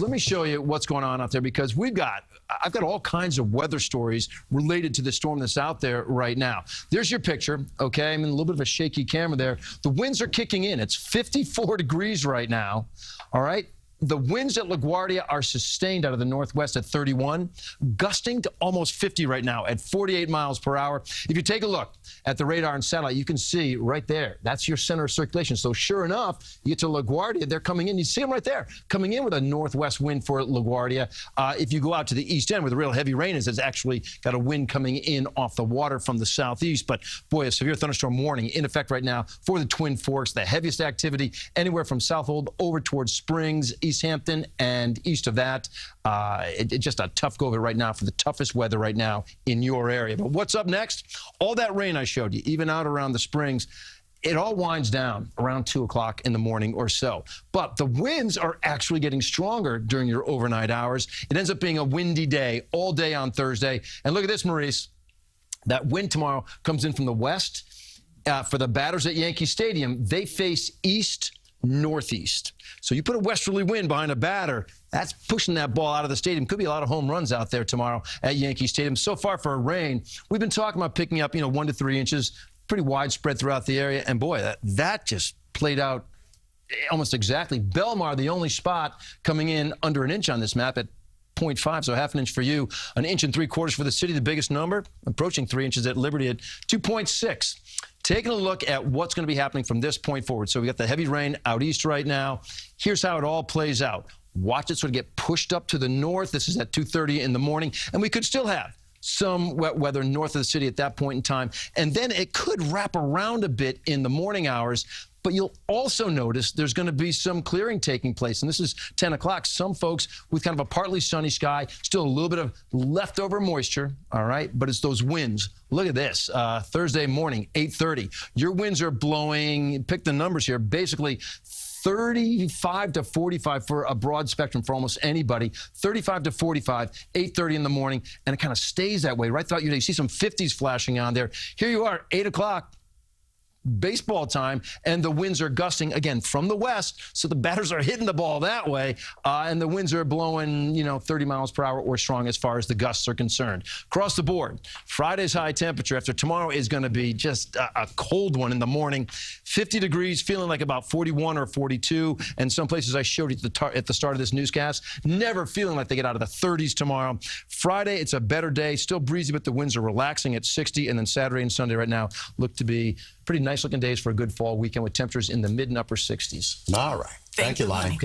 Let me show you what's going on out there because I've got all kinds of weather stories related to the storm that's out there right now. There's your picture, okay? I'm in a little bit of a shaky camera there. The winds are kicking in. It's 54 degrees right now, all right? The winds at LaGuardia are sustained out of the northwest at 31, gusting to almost 50 right now at 48 miles per hour. If you take a look at the radar and satellite, you can see right there, that's your center of circulation. So sure enough, you get to LaGuardia, they're coming in. You see them right there, coming in with a northwest wind for LaGuardia. If you go out to the east end where the real heavy rain is, it's actually got a wind coming in off the water from the southeast. But boy, a severe thunderstorm warning in effect right now for the Twin Forks. The heaviest activity anywhere from Southold over towards Springs, East Hampton, and east of that. It's just a tough go of it right now for the toughest weather right now in your area. But what's up next? All that rain I showed you, even out around the Springs, it all winds down around 2 o'clock in the morning or so. But the winds are actually getting stronger during your overnight hours. It ends up being a windy day all day on Thursday. And look at this, Maurice. That wind tomorrow comes in from the west. For the batters at Yankee Stadium, they face east-northeast. So you put a westerly wind behind a batter, that's pushing that ball out of the stadium. Could be a lot of home runs out there tomorrow at Yankee Stadium. So far for rain, we've been talking about picking up, 1 to 3 inches, pretty widespread throughout the area. And boy, that just played out almost exactly. Belmar, the only spot coming in under an inch on this map at 0.5, so half an inch for you. 1 3/4 inches for the city, the biggest number, approaching 3 inches at Liberty at 2.6. Taking a look at what's going to be happening from this point forward. So we got the heavy rain out east right now. Here's how it all plays out. Watch it sort of get pushed up to the north. This is at 2:30 in the morning, and we could still have some wet weather north of the city at that point in time. And then it could wrap around a bit in the morning hours. But you'll also notice there's going to be some clearing taking place. And this is 10 o'clock. Some folks with kind of a partly sunny sky, still a little bit of leftover moisture, all right? But it's those winds. Look at this. Thursday morning, 8:30. Your winds are blowing, pick the numbers here, basically 35 to 45 for a broad spectrum for almost anybody. 35 to 45, 8:30 in the morning, and it kind of stays that way right throughout your day. You see some 50s flashing on there. Here you are, 8 o'clock. Baseball time, and the winds are gusting again from the west, so the batters are hitting the ball that way, and the winds are blowing 30 miles per hour or strong as far as the gusts are concerned. Across the board, Friday's high temperature after tomorrow is going to be just a cold one in the morning. 50 degrees, feeling like about 41 or 42, and some places I showed you at the start of this newscast, never feeling like they get out of the 30s tomorrow. Friday, it's a better day, still breezy, but the winds are relaxing at 60, and then Saturday and Sunday right now look to be pretty nice-looking days for a good fall weekend with temperatures in the mid and upper 60s. All right. Thank you, Lonnie. Okay.